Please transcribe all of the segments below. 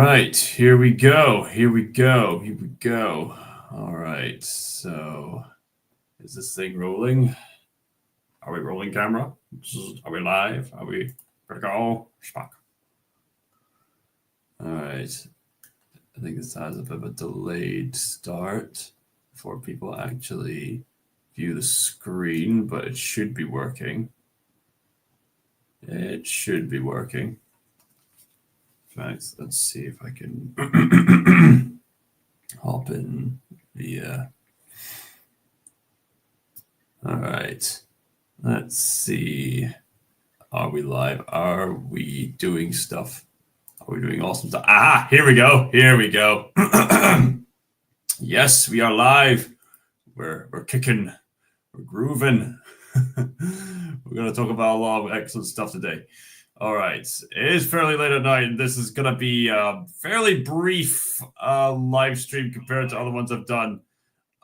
right, here we go. All right, so is this thing rolling? Are we rolling camera? Are we live? Are we ready to go? Spock. All right, I think this has a bit of a delayed start before people actually view the screen, but it should be working. In fact, let's see if I can hop in via. All right, let's see. Are we live? Are we doing stuff? Are we doing awesome stuff? Ah, here we go. Yes, we are live. We're kicking. We're grooving. We're going to talk about a lot of excellent stuff today. All right. It is fairly late at night, and this is going to be a fairly brief live stream compared to other ones I've done.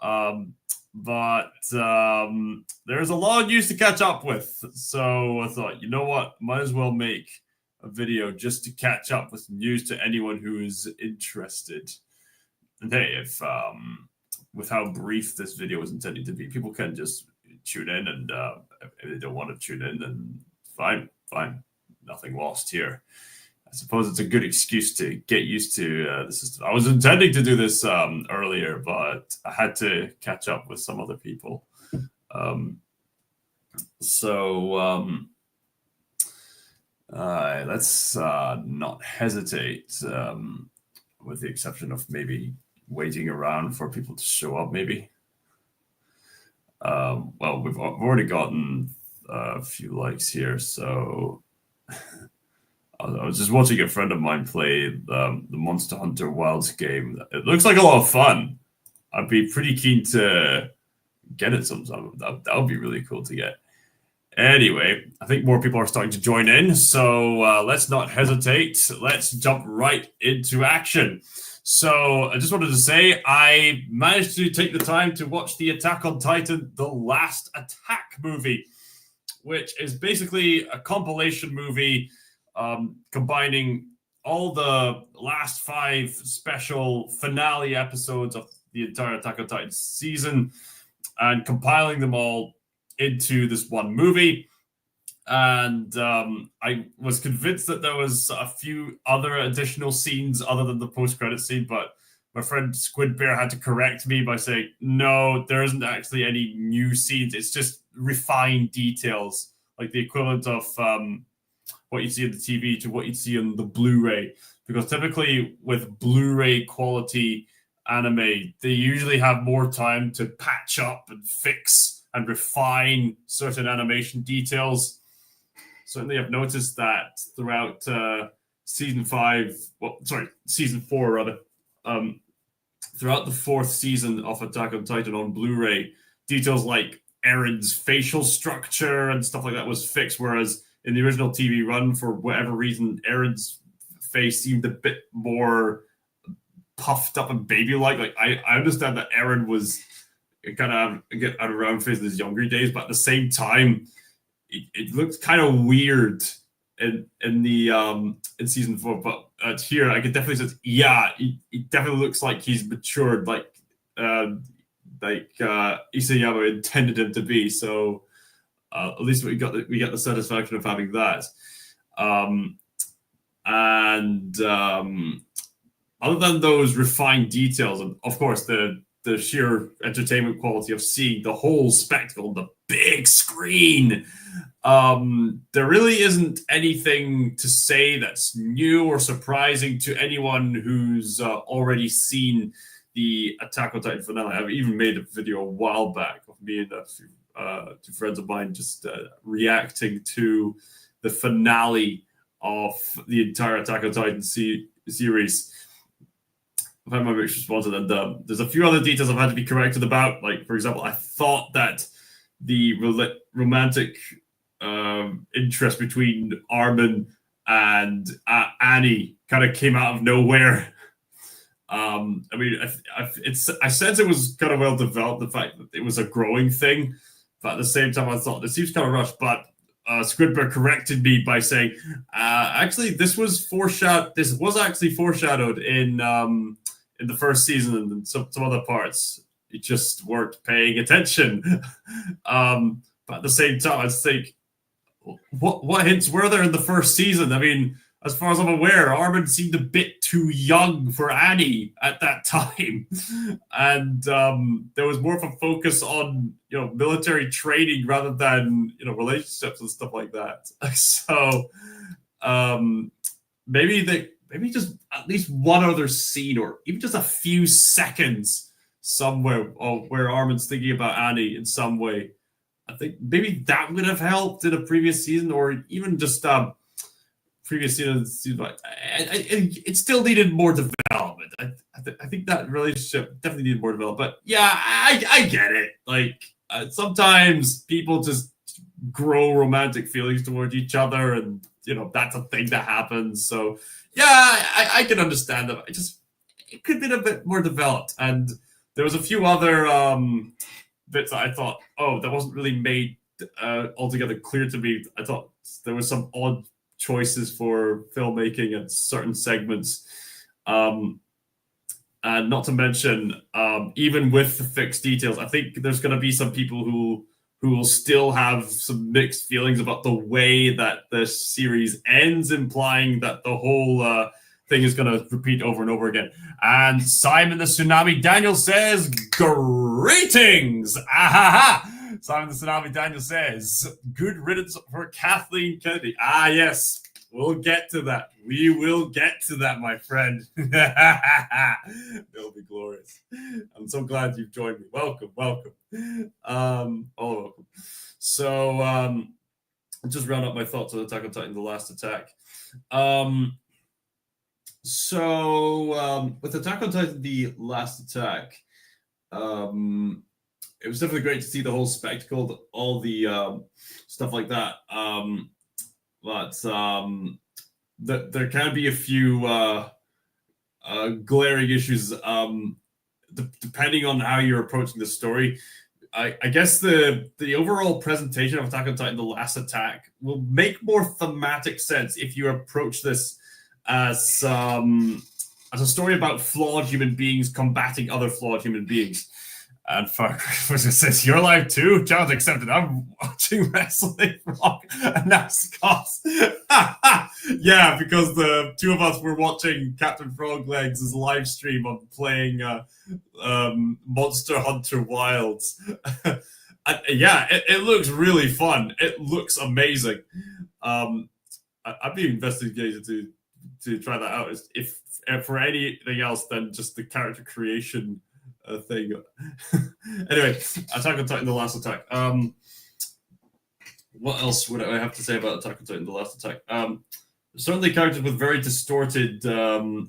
But there's a lot of news to catch up with. So I thought, you know what? Might as well make a video just to catch up with news to anyone who is interested. And hey, if with how brief this video was intended to be, people can just tune in, and if they don't want to tune in, then fine. Nothing lost here. I suppose it's a good excuse to get used to the system. I was intending to do this earlier, but I had to catch up with some other people. Let's not hesitate, with the exception of maybe waiting around for people to show up, maybe. Well, we've already gotten a few likes here, so I was just watching a friend of mine play the Monster Hunter Wilds game. It looks like a lot of fun. I'd be pretty keen to get it sometime. That would be really cool to get. Anyway, I think more people are starting to join in, so let's not hesitate. Let's jump right into action. So I just wanted to say I managed to take the time to watch the Attack on Titan: The Last Attack movie, which is basically a compilation movie combining all the last 5 special finale episodes of the entire Attack on Titan season and compiling them all into this one movie. And I was convinced that there was a few other additional scenes other than the post-credit scene, but my friend Squid Bear had to correct me by saying, no, there isn't actually any new scenes. It's just refined details, like the equivalent of what you see on the TV to what you'd see on the Blu-ray. Because typically with Blu-ray quality anime, they usually have more time to patch up and fix and refine certain animation details. Certainly I've noticed that throughout season 4 rather, throughout the 4th season of Attack on Titan on Blu-ray, details like Eren's facial structure and stuff like that was fixed, whereas in the original TV run, for whatever reason, Eren's face seemed a bit more puffed up and baby-like. Like I understand that Eren was kind of out of round face in his younger days, but at the same time, it looked kind of weird in season 4. But here, I could definitely say, yeah, it definitely looks like he's matured, like Isayama intended him to be. So at least we got the satisfaction of having that. Other than those refined details, and of course the sheer entertainment quality of seeing the whole spectacle on the big screen, there really isn't anything to say that's new or surprising to anyone who's already seen the Attack on Titan finale. I've even made a video a while back of me and a few two friends of mine just reacting to the finale of the entire Attack on Titan series. I've had my mixed response, and there's a few other details I've had to be corrected about. Like, for example, I thought that the romantic interest between Armin and Annie kind of came out of nowhere. I mean, I sense it was kind of well developed, the fact that it was a growing thing, but at the same time, I thought it seems kind of rushed. But Squidbear corrected me by saying, actually, this was foreshadowed. This was actually foreshadowed in the first season and some other parts. You just weren't paying attention. But at the same time, I think, what hints were there in the first season? I mean, as far as I'm aware, Armin seemed a bit too young for Annie at that time, and there was more of a focus on military training rather than relationships and stuff like that. So maybe just at least one other scene or even just a few seconds somewhere where Armin's thinking about Annie in some way. I think maybe that would have helped in a previous season, or even just previous seasons. It still needed more development. I think that relationship definitely needed more development. But yeah, I get it. Like sometimes people just grow romantic feelings towards each other, and that's a thing that happens. So yeah, I can understand that. It could have been a bit more developed, and there was a few other bits that I thought, that wasn't really made altogether clear to me. I thought there was some odd choices for filmmaking at certain segments. And not to mention, even with the fixed details, I think there's going to be some people who will still have some mixed feelings about the way that the series ends, implying that the whole thing is going to repeat over and over again. And Simon the Tsunami Daniel says, greetings! Ahaha! Simon the Tsunami Daniel says, good riddance for Kathleen Kennedy. Ah, yes. We'll get to that. We will get to that, my friend. It'll be glorious. I'm so glad you've joined me. Welcome. Welcome. So, I'll just round up my thoughts on Attack on Titan, The Last Attack. With Attack on Titan, The Last Attack, it was definitely great to see the whole spectacle, all the stuff like that. But there can be a few glaring issues depending on how you're approaching the story. I guess the overall presentation of Attack on Titan, The Last Attack will make more thematic sense if you approach this as a story about flawed human beings combating other flawed human beings. And Far says, you're alive too? Challenge accepted. I'm watching wrestling rock and NASCAR. Yeah, because the two of us were watching Captain Froglegs' live stream on playing Monster Hunter Wilds. And, yeah, it looks really fun. It looks amazing. I'd be investigated to try that out. If for anything else than just the character creation thing. Anyway, Attack on Titan, The Last Attack. What else would I have to say about Attack on Titan, The Last Attack? Certainly characters with very distorted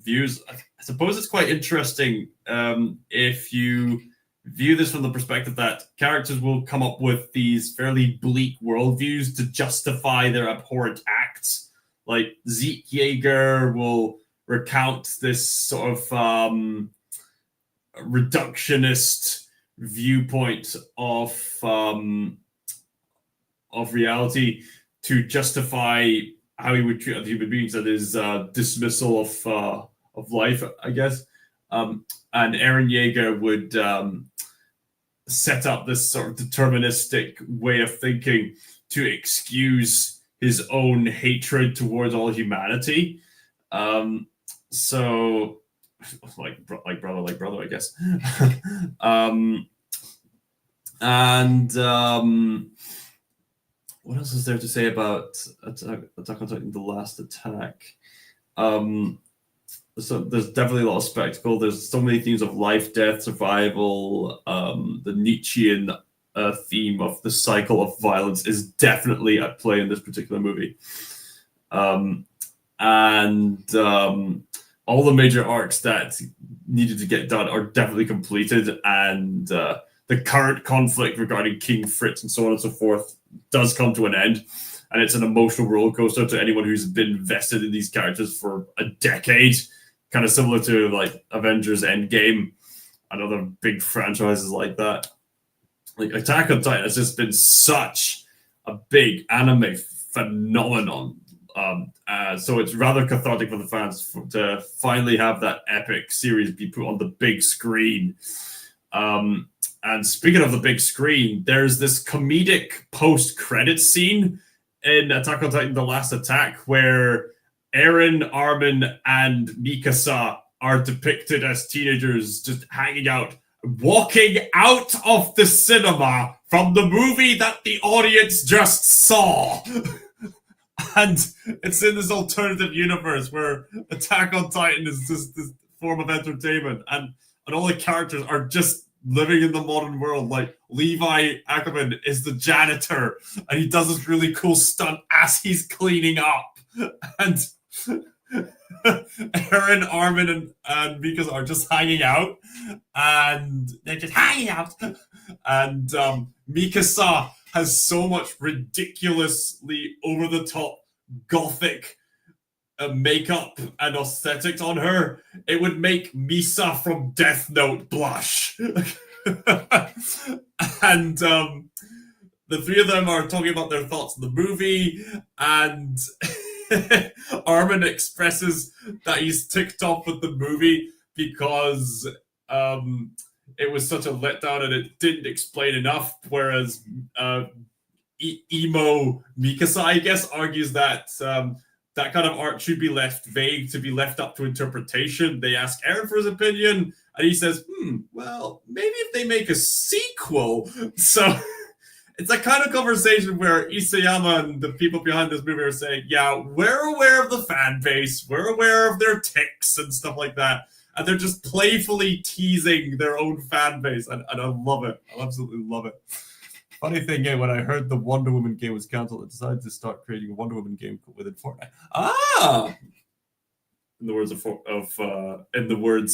views. I suppose it's quite interesting if you view this from the perspective that characters will come up with these fairly bleak worldviews to justify their abhorrent acts. Like Zeke Yeager will recount this sort of reductionist viewpoint of reality to justify how he would treat other human beings, and his dismissal of life, I guess. And Eren Yeager would set up this sort of deterministic way of thinking to excuse his own hatred towards all humanity. So, like brother, I guess. What else is there to say about Attack on Titan, The Last Attack? So there's definitely a lot of spectacle. There's so many themes of life, death, survival. The Nietzschean theme of the cycle of violence is definitely at play in this particular movie. And all the major arcs that needed to get done are definitely completed. And the current conflict regarding King Fritz and so on and so forth does come to an end. And it's an emotional roller coaster to anyone who's been invested in these characters for a decade. Kind of similar to like Avengers Endgame and other big franchises like that. Like Attack on Titan has just been such a big anime phenomenon. So it's rather cathartic for the fans to finally have that epic series be put on the big screen. And speaking of the big screen, there's this comedic post-credit scene in Attack on Titan: The Last Attack where Eren, Armin, and Mikasa are depicted as teenagers just hanging out, walking out of the cinema from the movie that the audience just saw. And it's in this alternative universe where Attack on Titan is just this form of entertainment, and all the characters are just living in the modern world. Like Levi Ackerman is the janitor, and he does this really cool stunt as he's cleaning up. And Eren, Armin, and Mikasa are just hanging out, and they're just hanging out. And Mikasa has so much ridiculously over-the-top gothic makeup and aesthetics on her, it would make Misa from Death Note blush. And the three of them are talking about their thoughts on the movie, and Armin expresses that he's ticked off with the movie because it was such a letdown and it didn't explain enough, whereas emo Mikasa, I guess, argues that that kind of art should be left vague, to be left up to interpretation. They ask Eren for his opinion, and he says, well, maybe if they make a sequel. So it's a kind of conversation where Isayama and the people behind this movie are saying, yeah, we're aware of the fan base, we're aware of their tics and stuff like that, and they're just playfully teasing their own fan base, and I love it. I absolutely love it. Funny thing, when I heard the Wonder Woman game was cancelled, I decided to start creating a Wonder Woman game within Fortnite. In the words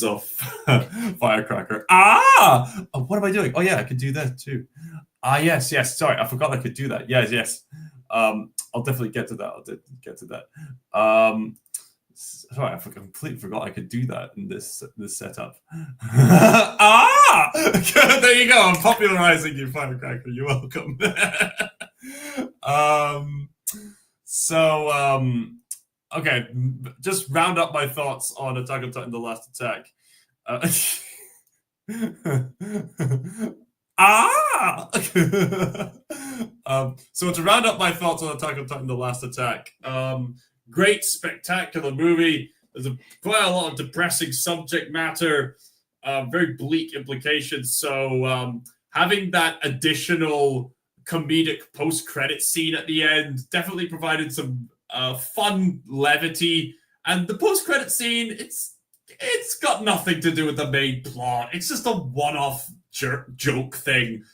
of Firecracker. What am I doing? Oh yeah, I could do that too. Yes. Sorry, I forgot I could do that. Yes. I'll definitely get to that. Sorry, I completely forgot I could do that in this setup. There you go. I'm popularizing you, Firecracker. You're welcome. Okay, just round up my thoughts on Attack on Titan: The Last Attack. So to round up my thoughts on Attack on Titan: The Last Attack, great, spectacular movie. There's quite a lot of depressing subject matter, very bleak implications. So having that additional comedic post-credit scene at the end definitely provided some fun levity. And the post-credit scene, it's got nothing to do with the main plot. It's just a one-off joke thing.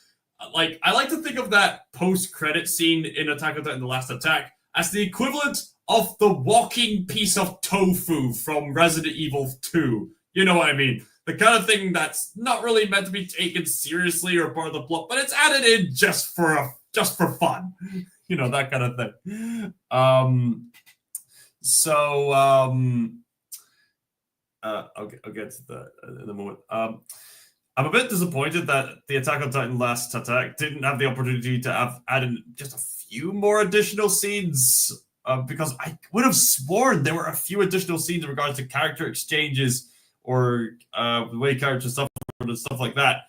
Like, I like to think of that post-credit scene in Attack on Titan: The Last Attack as the equivalent of the walking piece of tofu from Resident Evil 2. You know what I mean? The kind of thing that's not really meant to be taken seriously or part of the plot, but it's added in just for fun. You know, that kind of thing. I'll get to that in a moment. I'm a bit disappointed that the Attack on Titan: Last Attack didn't have the opportunity to have added just a few more additional scenes, because I would have sworn there were a few additional scenes in regards to character exchanges or the way characters suffer and stuff like that.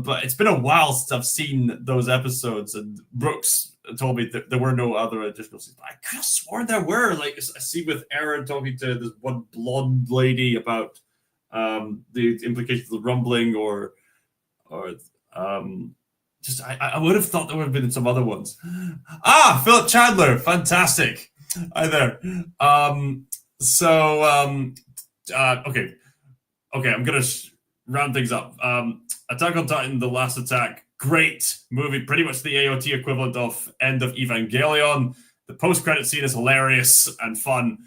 But it's been a while since I've seen those episodes, and Brooks told me that there were no other additional scenes. But I could have sworn there were. Like a scene with Eren talking to this one blonde lady about the implications of the rumbling, or just I would have thought there would have been some other ones. Philip Chandler, fantastic. Hi there. Okay, I'm gonna round things up. Attack on Titan: The Last Attack, great movie, pretty much the AOT equivalent of End of Evangelion. The post-credit scene is hilarious and fun.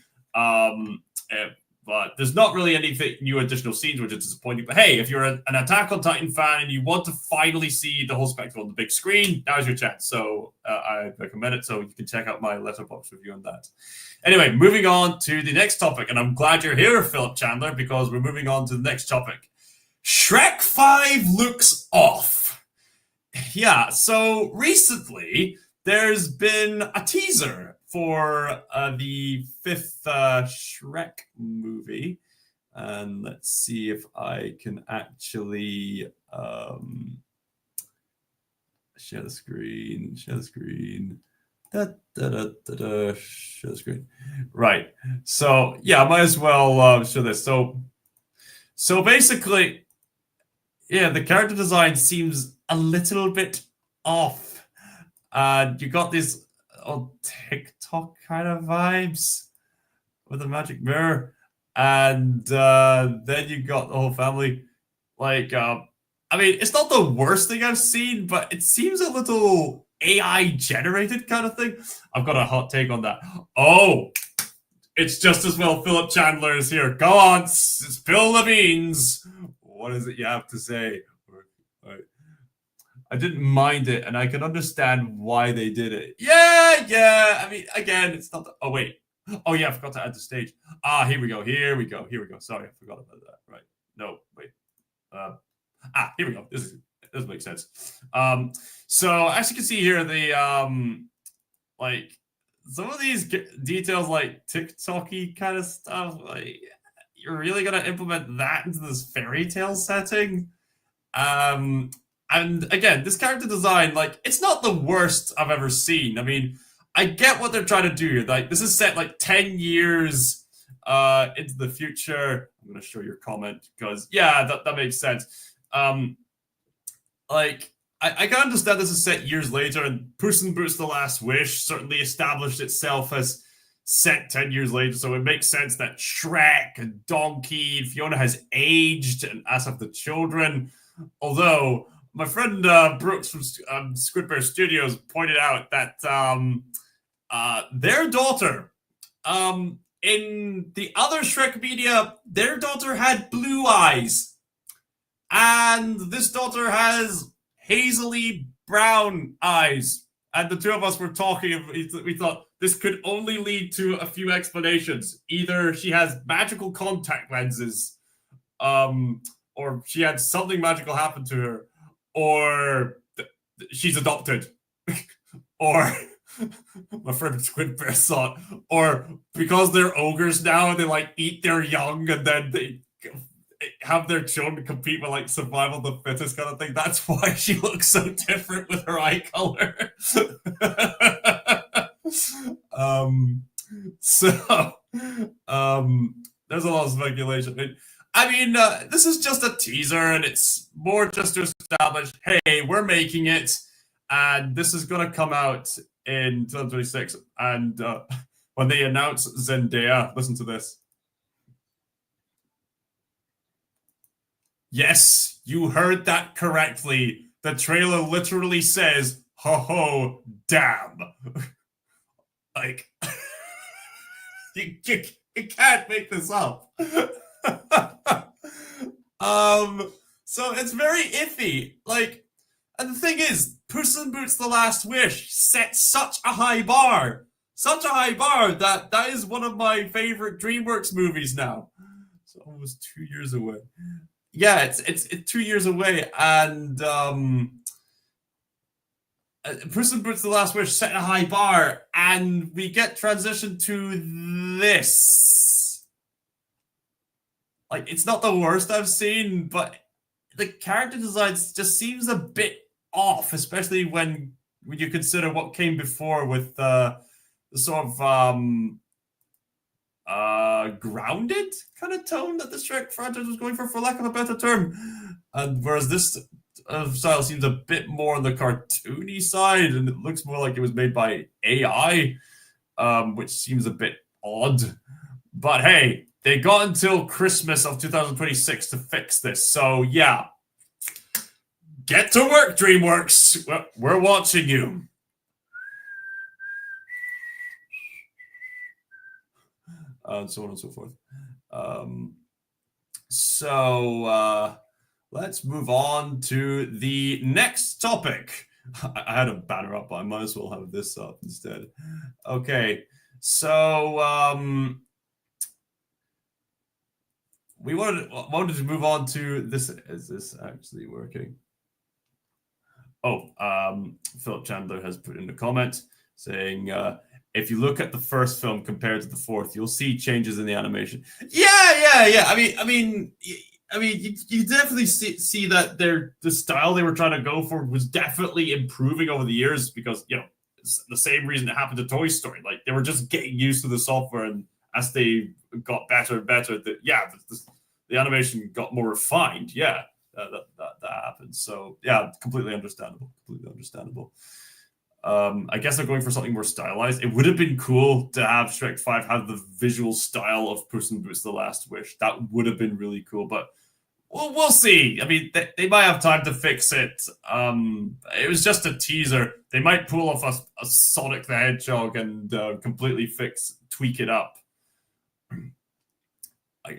But there's not really anything new additional scenes, which is disappointing. But hey, if you're an Attack on Titan fan and you want to finally see the whole spectacle on the big screen, now's your chance. So I recommend it. So you can check out my Letterboxd review on that. Anyway, moving on to the next topic. And I'm glad you're here, Philip Chandler, because we're moving on to the next topic. Shrek 5 looks off. Yeah, so recently there's been a teaser for the fifth Shrek movie. And let's see if I can actually share the screen. Share the screen. Da, da, da, da, da, share the screen. Right. So yeah, I might as well show this. So basically, yeah, the character design seems a little bit off. You got these old TikTok kind of vibes with a magic mirror, and then you got the whole family. Like, I mean, it's not the worst thing I've seen, but it seems a little AI generated kind of thing. I've got a hot take on that. Oh, it's just as well Philip Chandler is here. Go on, spill the beans. What is it you have to say? Right. I didn't mind it, and I can understand why they did it. Yeah. I mean, again, it's not. Oh wait. Oh yeah, I forgot to add the stage. Here we go. Sorry, I forgot about that. Right. No, wait. Here we go. This makes sense. So as you can see here, the like some of these details, like TikTok-y kind of stuff, like you're really gonna implement that into this fairy tale setting. And again, this character design, like, it's not the worst I've ever seen. I mean, I get what they're trying to do here. Like, this is set like 10 years into the future. I'm gonna show your comment because yeah, that makes sense. Like, I can understand this is set years later, and Puss in Boots: The Last Wish certainly established itself as set 10 years later, so it makes sense that Shrek and Donkey and Fiona has aged, and as have the children. Although, my friend Brooks from Squid Bear Studios pointed out that their daughter, in the other Shrek media, their daughter had blue eyes. And this daughter has hazily brown eyes. And the two of us were talking, and we thought this could only lead to a few explanations. Either she has magical contact lenses, or she had something magical happen to her, or she's adopted, or my friend Squid Bear thought, or because they're ogres now and they like eat their young and then they have their children compete with like survival of the fittest kind of thing. That's why she looks so different with her eye color. There's a lot of speculation. I mean, this is just a teaser, and it's more just to establish, hey, we're making it, and this is going to come out in 2026. And when they announce Zendaya, listen to this. Yes, you heard that correctly. The trailer literally says, ho ho, damn. Like, you can't make this up. So it's very iffy. Like, and the thing is, Puss in Boots: The Last Wish set such a high bar. Such a high bar that is one of my favorite DreamWorks movies now. It's almost 2 years away. Yeah, it's 2 years away, and Puss in Boots: The Last Wish set a high bar, and we get transition to this. Like, it's not the worst I've seen, but the character design just seems a bit off, especially when you consider what came before with the sort of grounded kind of tone that the Shrek franchise was going for lack of a better term. And whereas this style seems a bit more on the cartoony side, and it looks more like it was made by AI, which seems a bit odd. But hey, they got until Christmas of 2026 to fix this. So yeah, get to work, DreamWorks. We're watching you. And so on and so forth. Let's move on to the next topic. I had a banner up, but I might as well have this up instead. Okay, so we wanted to move on to this. Is this actually working? Philip Chandler has put in a comment saying, if you look at the first film compared to the fourth, you'll see changes in the animation. Yeah. You definitely see that the style they were trying to go for was definitely improving over the years because, it's the same reason it happened to Toy Story. Like, they were just getting used to the software, and as they got better and better, the animation got more refined. Yeah, that happened. So, yeah, completely understandable. I guess they're going for something more stylized. It would have been cool to have Shrek 5 have the visual style of Puss in Boots: The Last Wish. That would have been really cool, but we'll see. I mean, they might have time to fix it. It was just a teaser. They might pull off a Sonic the Hedgehog and completely tweak it up.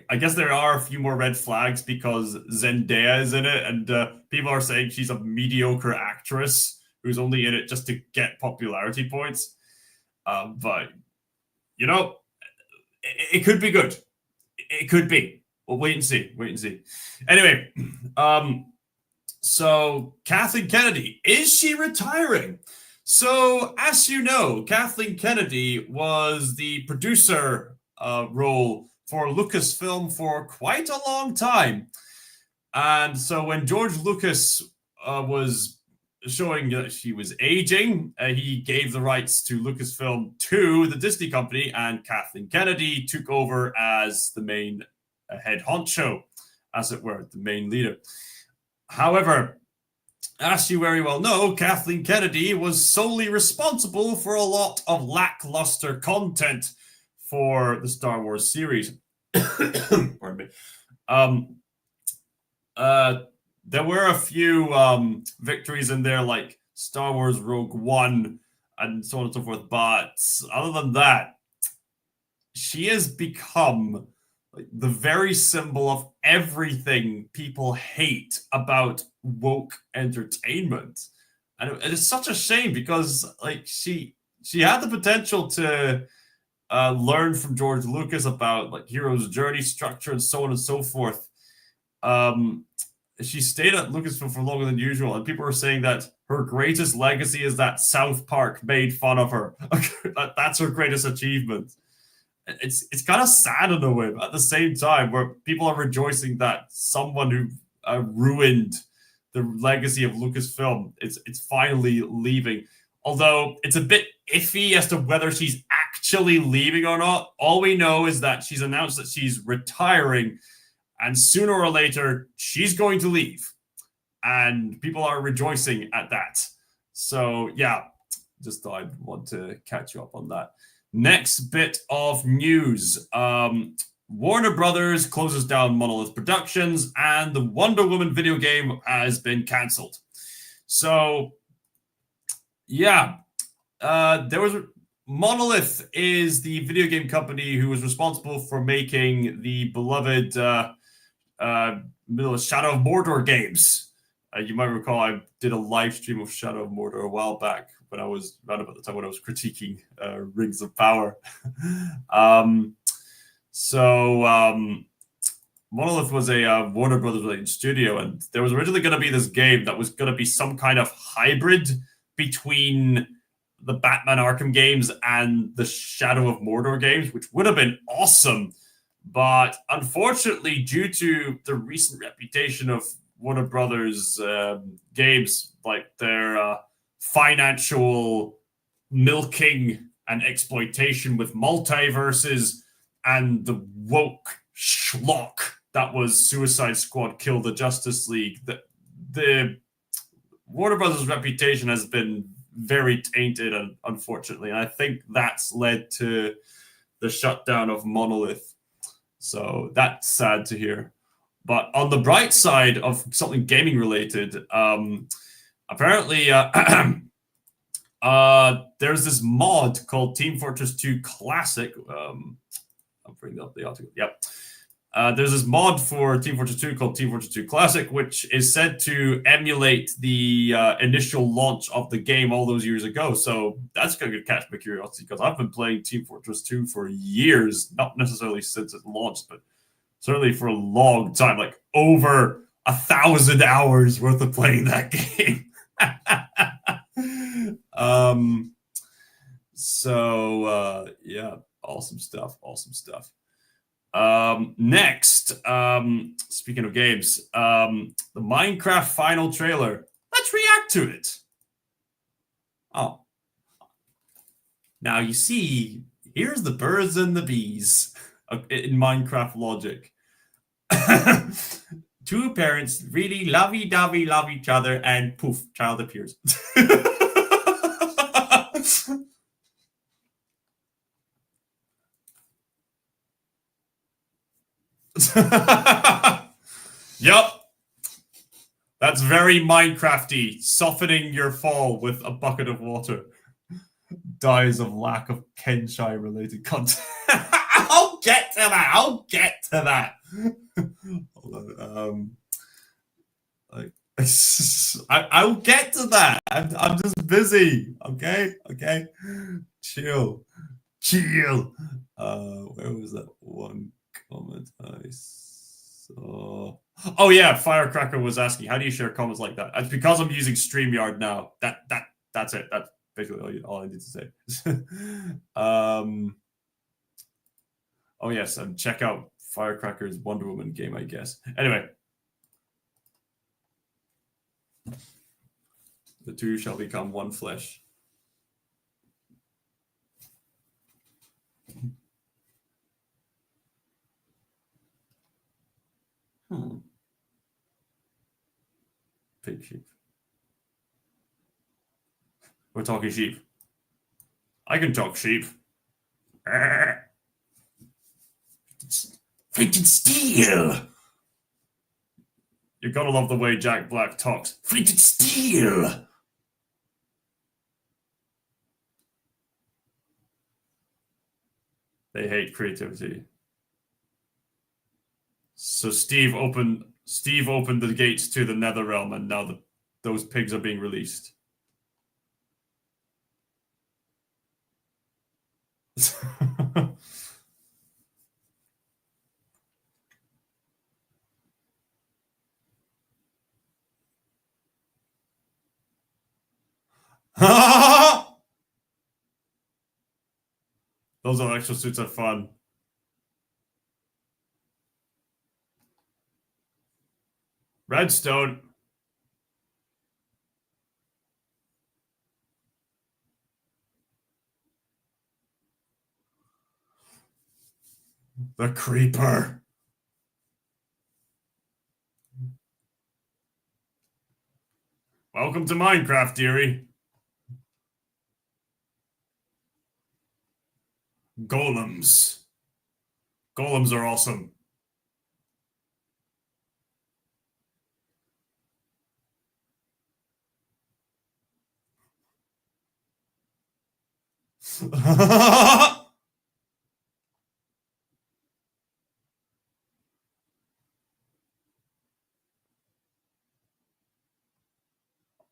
I guess there are a few more red flags because Zendaya is in it, and people are saying she's a mediocre actress who's only in it just to get popularity points. But, it could be good. It could be. We'll wait and see. Anyway, so Kathleen Kennedy, is she retiring? So, as you know, Kathleen Kennedy was the producer role for Lucasfilm for quite a long time. And so when George Lucas was showing that she was aging, he gave the rights to Lucasfilm to the Disney company, and Kathleen Kennedy took over as the main head honcho, as it were, the main leader. However, as you very well know, Kathleen Kennedy was solely responsible for a lot of lackluster content for the Star Wars series. Pardon me. There were a few victories in there, like Star Wars Rogue One and so on and so forth. But other than that, she has become like the very symbol of everything people hate about woke entertainment. And it is such a shame because she had the potential to learn from George Lucas about like hero's journey structure and so on and so forth. She stayed at Lucasfilm for longer than usual, and people are saying that her greatest legacy is that South Park made fun of her. That's her greatest achievement. It's kind of sad in a way, but at the same time, where people are rejoicing that someone who ruined the legacy of Lucasfilm, it's finally leaving. Although it's a bit iffy as to whether she's actually leaving or not. All we know is that she's announced that she's retiring, and sooner or later, she's going to leave. And people are rejoicing at that. So, yeah, just thought I'd want to catch you up on that. Next bit of news. Warner Brothers closes down Monolith Productions, and the Wonder Woman video game has been cancelled. So, yeah, Monolith is the video game company who was responsible for making the beloved Shadow of Mordor games. You might recall I did a live stream of Shadow of Mordor a while back when I was around about the time when I was critiquing Rings of Power. Monolith was a Warner Brothers related studio, and there was originally going to be this game that was going to be some kind of hybrid between the Batman Arkham games and the Shadow of Mordor games, which would have been awesome. But unfortunately, due to the recent reputation of Warner Brothers games, like their financial milking and exploitation with multiverses and the woke schlock that was Suicide Squad Kill the Justice League, the Warner Brothers' reputation has been very tainted, unfortunately. And I think that's led to the shutdown of Monolith. So that's sad to hear. But on the bright side of something gaming related, apparently there's this mod called Team Fortress 2 Classic. I'm bringing up the article. Yep. There's this mod for Team Fortress 2 called Team Fortress 2 Classic, which is said to emulate the initial launch of the game all those years ago. So that's going to catch my curiosity because I've been playing Team Fortress 2 for years, not necessarily since it launched, but certainly for a long time, like over 1,000 hours worth of playing that game. um. So yeah, awesome stuff. Awesome stuff. Next, speaking of games, the Minecraft final trailer. Let's react to it. Oh, now you see, here's the birds and the bees in Minecraft logic. Two parents really lovey-dovey love each other, and poof, child appears. Yep. That's very Minecrafty, softening your fall with a bucket of water. Dies of lack of Kenshai related content. I'll get to that. I'll get to that. Hold on. I'll get to that. I'm just busy. Okay. Chill. Where was that one comment I saw? Oh yeah, Firecracker was asking, how do you share comments like that? It's because I'm using StreamYard now. That's it. That's basically all I need to say. Oh yes, and check out Firecracker's Wonder Woman game, I guess. Anyway. The two shall become one flesh. Pig sheep. We're talking sheep. I can talk sheep. Flint and steel. You gotta love the way Jack Black talks. Flint and steel. They hate creativity. So Steve opened the gates to the Netherrealm, and now those pigs are being released. Those extra suits are fun. Redstone. The creeper. Welcome to Minecraft, dearie. Golems. Golems are awesome.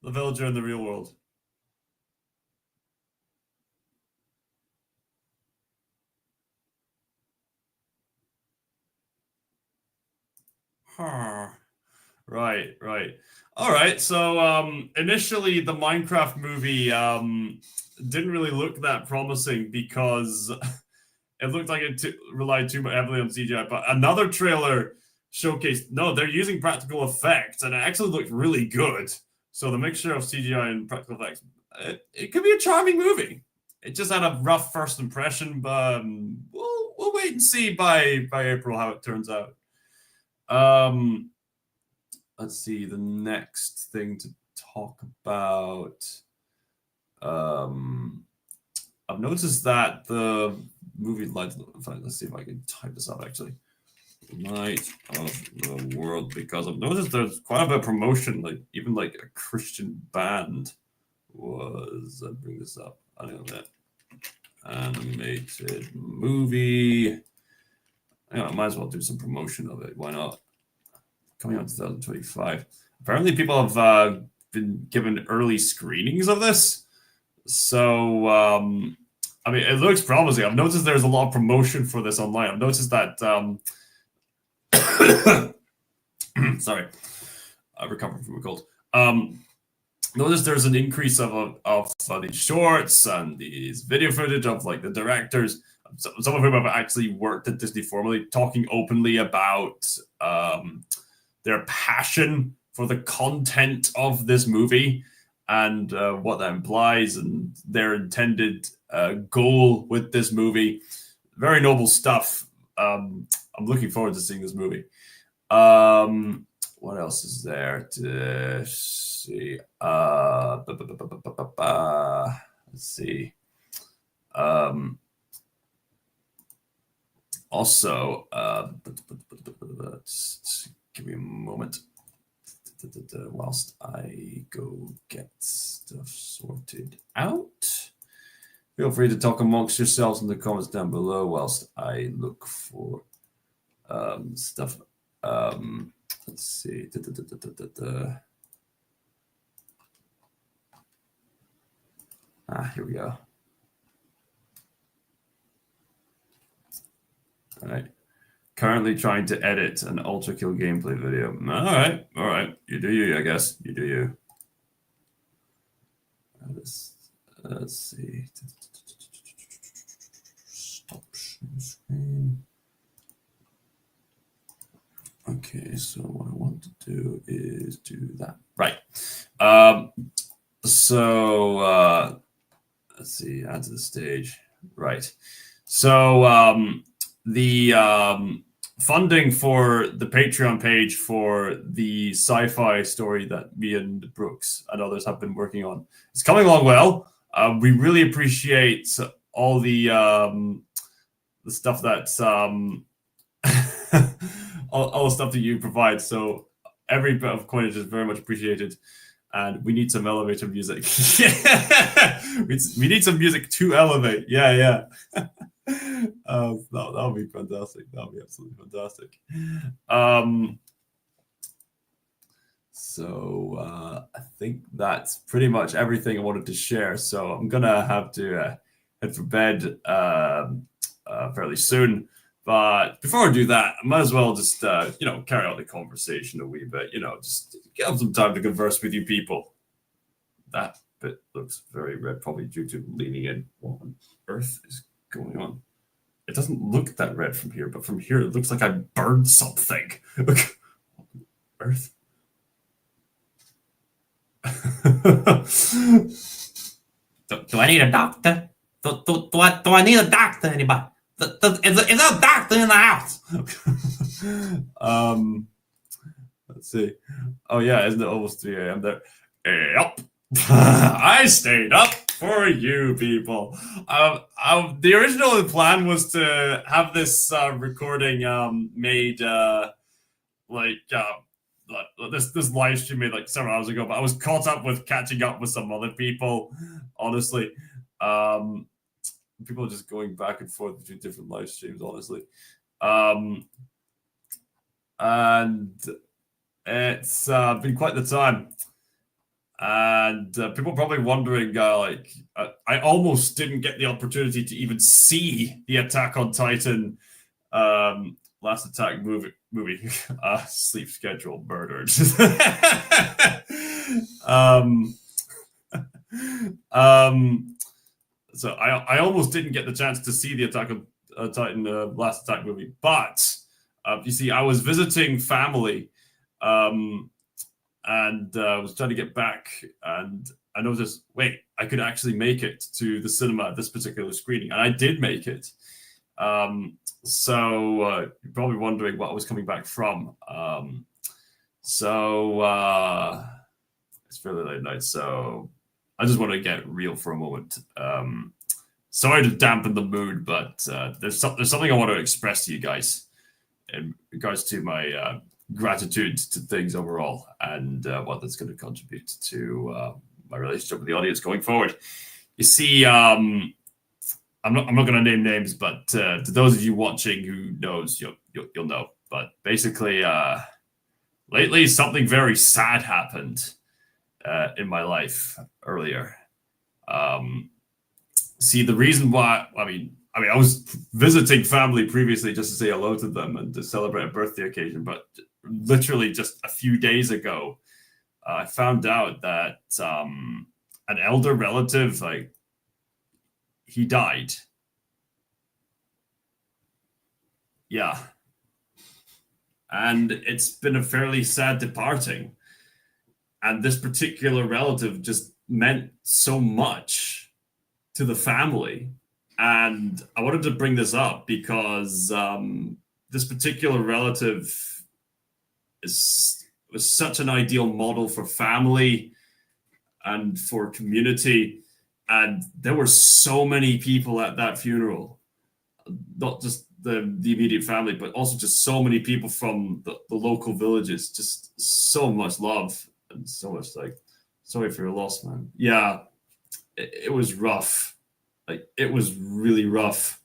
The villager in the real world. Right. All right. So initially the Minecraft movie didn't really look that promising because it looked like it relied too heavily on CGI. But another trailer showcased, no, they're using practical effects, and it actually looked really good. So the mixture of CGI and practical effects, it could be a charming movie. It just had a rough first impression, but we'll wait and see by April how it turns out. Let's see, the next thing to talk about. I've noticed that the movie Light. In fact, let's see if I can type this up actually. Light of the World, because I've noticed there's quite a bit of promotion, like even like a Christian band was. I'll bring this up. I don't know that animated movie. I might as well do some promotion of it. Why not? Coming out in 2025. Apparently, people have been given early screenings of this. So, I mean, it looks promising. I've noticed there's a lot of promotion for this online. I've noticed that. Sorry, I recovered from a cold. notice there's an increase of these shorts and these video footage of like the directors, some of whom have actually worked at Disney formerly, talking openly about their passion for the content of this movie and what that implies and their intended goal with this movie. Very noble stuff. I'm looking forward to seeing this movie. What else is there to see? Let's see. Also, just give me a moment whilst I go get stuff sorted out. Feel free to talk amongst yourselves in the comments down below whilst I look for stuff. Let's see. Here we go. All right. Currently trying to edit an Ultra Kill gameplay video. All right. You do you, I guess. You do you. Let's see. Stop screen. Okay, so what I want to do is do that. Right. So let's see, add to the stage. Right. So the funding for the Patreon page for the sci-fi story that me and Brooks and others have been working on, it's coming along well. We really appreciate all the stuff that's all the stuff that you provide. So every bit of coinage is very much appreciated. And we need some elevator music. We need some music to elevate. Yeah. That would be fantastic. That would be absolutely fantastic. So I think that's pretty much everything I wanted to share. So I'm gonna have to head for bed fairly soon. But before I do that, I might as well just carry out the conversation a wee bit. Just give some time to converse with you people. That bit looks very red, probably due to leaning in. What on earth is going on? It doesn't look that red from here, but from here it looks like I burned something. Earth. Do I need a doctor? Do I need a doctor, anybody? Is there a doctor in the house? Let's see. Oh yeah, isn't it almost 3 a.m. there? Yep. I stayed up for you people. The original plan was to have this recording made this live stream made like several hours ago, but I was caught up with catching up with some other people. Honestly, people just going back and forth between different live streams. Honestly, and it's been quite the time. And people probably wondering, I almost didn't get the opportunity to even see the Attack on Titan Last Attack movie. Sleep schedule murdered. So I almost didn't get the chance to see the Attack on Titan Last Attack movie, but you see, I was visiting family. And I was trying to get back, and I noticed, wait, I could actually make it to the cinema at this particular screening, and I did make it. So you're probably wondering what I was coming back from. So it's fairly late night, so I just want to get real for a moment. Sorry to dampen the mood, but there's something I want to express to you guys in regards to my gratitude to things overall and what that's going to contribute to my relationship with the audience going forward. You see, I'm not going to name names, but to those of you watching who knows, you'll know. But basically, lately something very sad happened in my life earlier. See, the reason why, I mean, I was visiting family previously just to say hello to them and to celebrate a birthday occasion, but literally just a few days ago, I found out that an elder relative, like, he died. Yeah. And it's been a fairly sad departing. And this particular relative just meant so much to the family. And I wanted to bring this up because this particular relative was such an ideal model for family and for community. And there were so many people at that funeral, not just the immediate family, but also just so many people from the local villages. Just so much love and so much like, sorry for your loss, man. Yeah, it was rough. Like, it was really rough.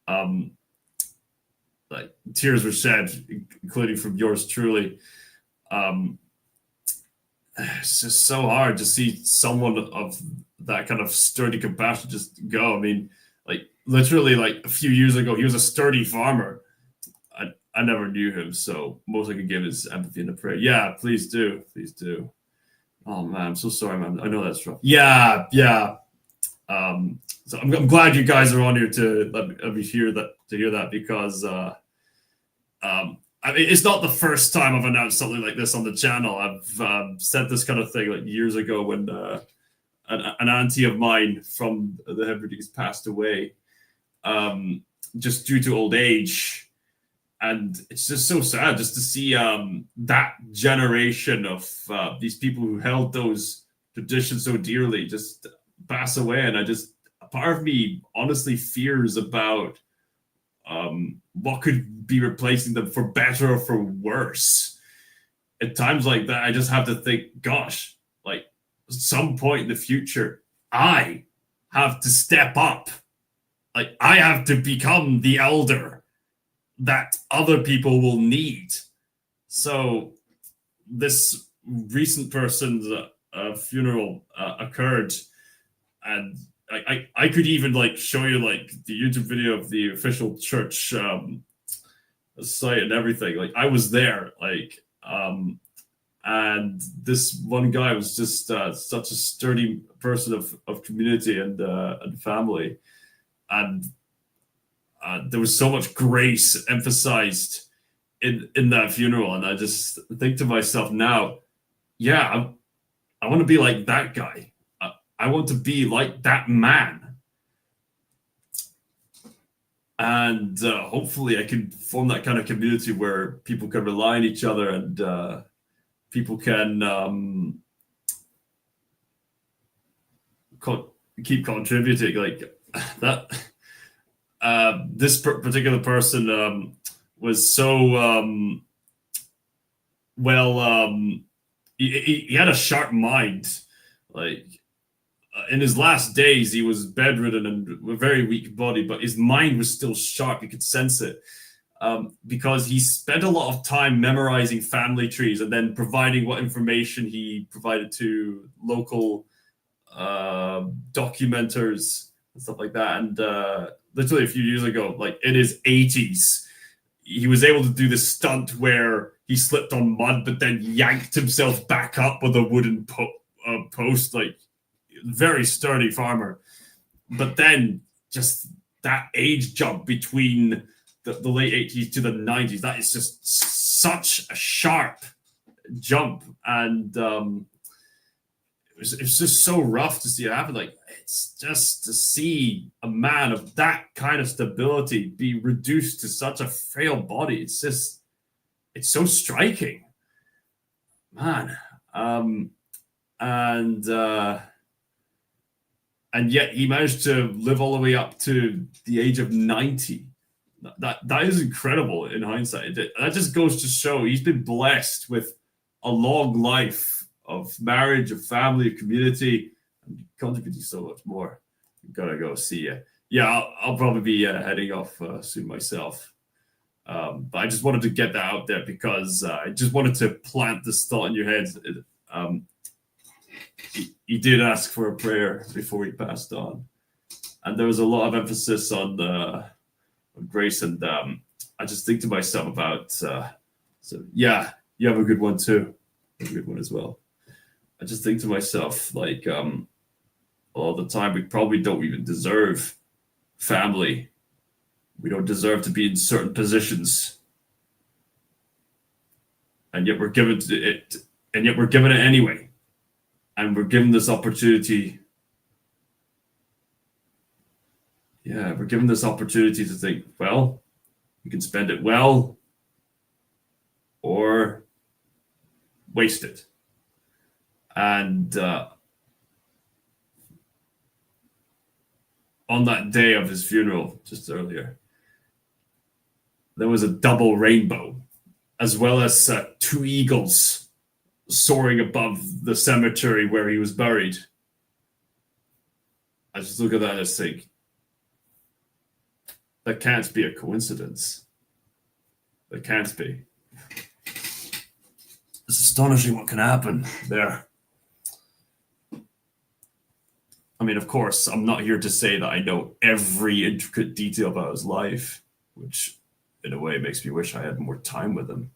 Like, tears were shed, including from yours truly. It's just so hard to see someone of that kind of sturdy compassion just go. I mean, like, literally, like, a few years ago, he was a sturdy farmer. I never knew him, so most I could give is empathy and a prayer. Yeah, please do, please do. Oh man, I'm so sorry, man. I know that's rough. Yeah, yeah. So I'm glad you guys are on here to let me hear that because I mean, it's not the first time I've announced something like this on the channel. I've said this kind of thing like years ago when an auntie of mine from the Hebrides passed away just due to old age. And it's just so sad just to see that generation of these people who held those traditions so dearly just pass away. And a part of me honestly fears about what could be replacing them for better or for worse. At times like that, I just have to think, gosh, like, at some point in the future, I have to step up. Like, I have to become the elder that other people will need. So this recent person's funeral occurred, and I could even like show you like the YouTube video of the official church site and everything. Like, I was there, like, and this one guy was just such a sturdy person of community and family, and there was so much grace emphasized in that funeral. And I just think to myself now, yeah, I want to be like that guy. I want to be like that man. And hopefully I can form that kind of community where people can rely on each other and people can keep contributing like that. This particular person was so he had a sharp mind. Like, in his last days, he was bedridden and a very weak body, but his mind was still sharp. You could sense it because he spent a lot of time memorizing family trees and then providing what information he provided to local documenters and stuff like that. And literally a few years ago, like in his 80s, he was able to do this stunt where he slipped on mud, but then yanked himself back up with a wooden post. Like, very sturdy farmer. But then just that age jump between the late 80s to the 90s, that is just such a sharp jump. And it was just so rough to see it happen. Like, it's just to see a man of that kind of stability be reduced to such a frail body. It's so striking, man. And yet he managed to live all the way up to the age of 90. That is incredible in hindsight. That just goes to show he's been blessed with a long life of marriage, of family, of community, and contributing so much more. Gotta go see you. Yeah, I'll probably be heading off soon myself. But I just wanted to get that out there because I just wanted to plant this thought in your heads. He did ask for a prayer before he passed on, and there was a lot of emphasis on grace. And I just think to myself about so yeah, you have a good one too, a good one as well. I just think to myself, like, a lot of the time, we probably don't even deserve family. We don't deserve to be in certain positions, and yet we're given it, and yet we're given it anyway. And we're given this opportunity. Yeah, we're given this opportunity to think, well, we can spend it well or waste it. And on that day of his funeral, just earlier, there was a double rainbow, as well as two eagles soaring above the cemetery where he was buried. I just look at that and think, that can't be a coincidence. That can't be. It's astonishing what can happen there. I mean, of course, I'm not here to say that I know every intricate detail about his life, which in a way makes me wish I had more time with him.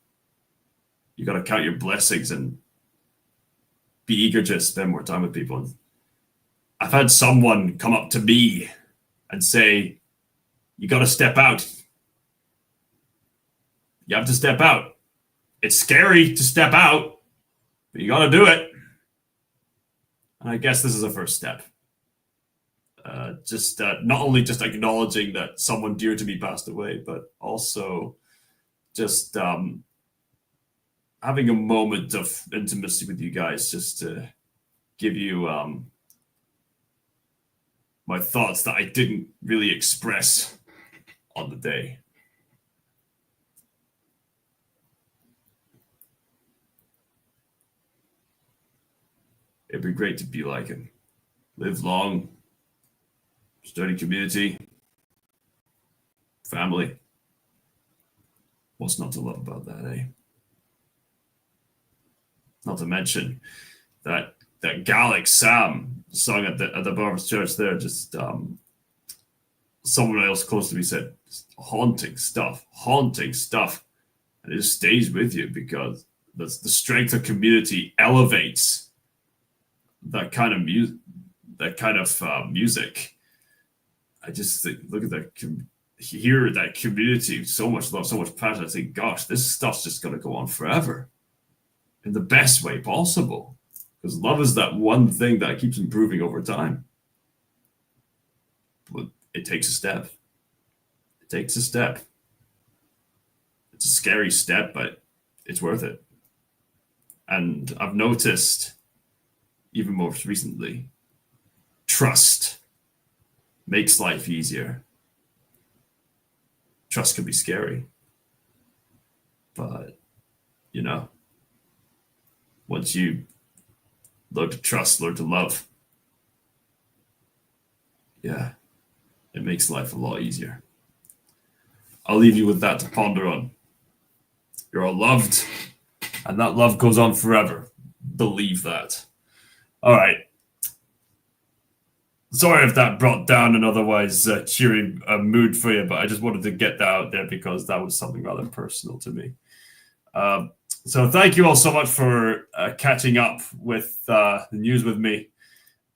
You got to count your blessings and be eager to spend more time with people. I've had someone come up to me and say, you got to step out. You have to step out. It's scary to step out, but you got to do it. And I guess this is a first step. Just not only just acknowledging that someone dear to me passed away, but also just having a moment of intimacy with you guys, just to give you my thoughts that I didn't really express on the day. It'd be great to be like him. Live long, sturdy community, family. What's not to love about that, eh? Not to mention that Gallic Sam song at the Barber's Church there, just someone else close to me said, haunting stuff, and it just stays with you because the strength of community elevates that kind of music. I just think, look at that, hear that community, so much love, so much passion. I think, gosh, this stuff's just going to go on forever in the best way possible, because love is that one thing that keeps improving over time. But it takes a step. It takes a step. It's a scary step, but it's worth it. And I've noticed, even more recently, trust makes life easier. Trust can be scary, but once you learn to trust, learn to love, yeah, it makes life a lot easier. I'll leave you with that to ponder on. You're all loved, and that love goes on forever. Believe that. All right. Sorry if that brought down an otherwise cheery mood for you, but I just wanted to get that out there because that was something rather personal to me. So thank you all so much for catching up with the news with me.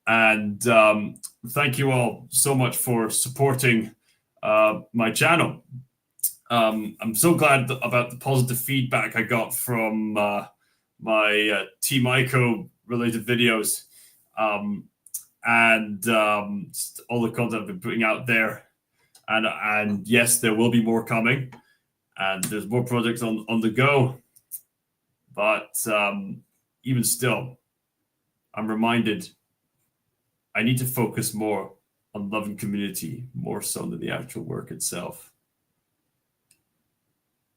And thank you all so much for supporting my channel. I'm so glad about the positive feedback I got from my Team Ico related videos. And all the content I've been putting out there. And yes, there will be more coming. And there's more projects on the go. But even still, I'm reminded I need to focus more on love and community, more so than the actual work itself.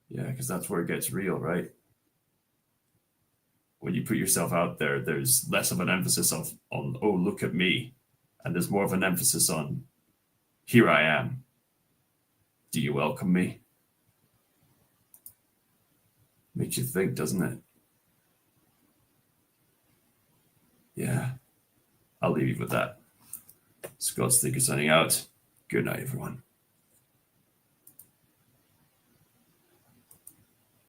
Yeah, because that's where it gets real, right? When you put yourself out there, there's less of an emphasis on, oh, look at me. And there's more of an emphasis on, here I am. Do you welcome me? Makes you think, doesn't it? Yeah. I'll leave you with that. Scott Stinker signing out. Good night, everyone.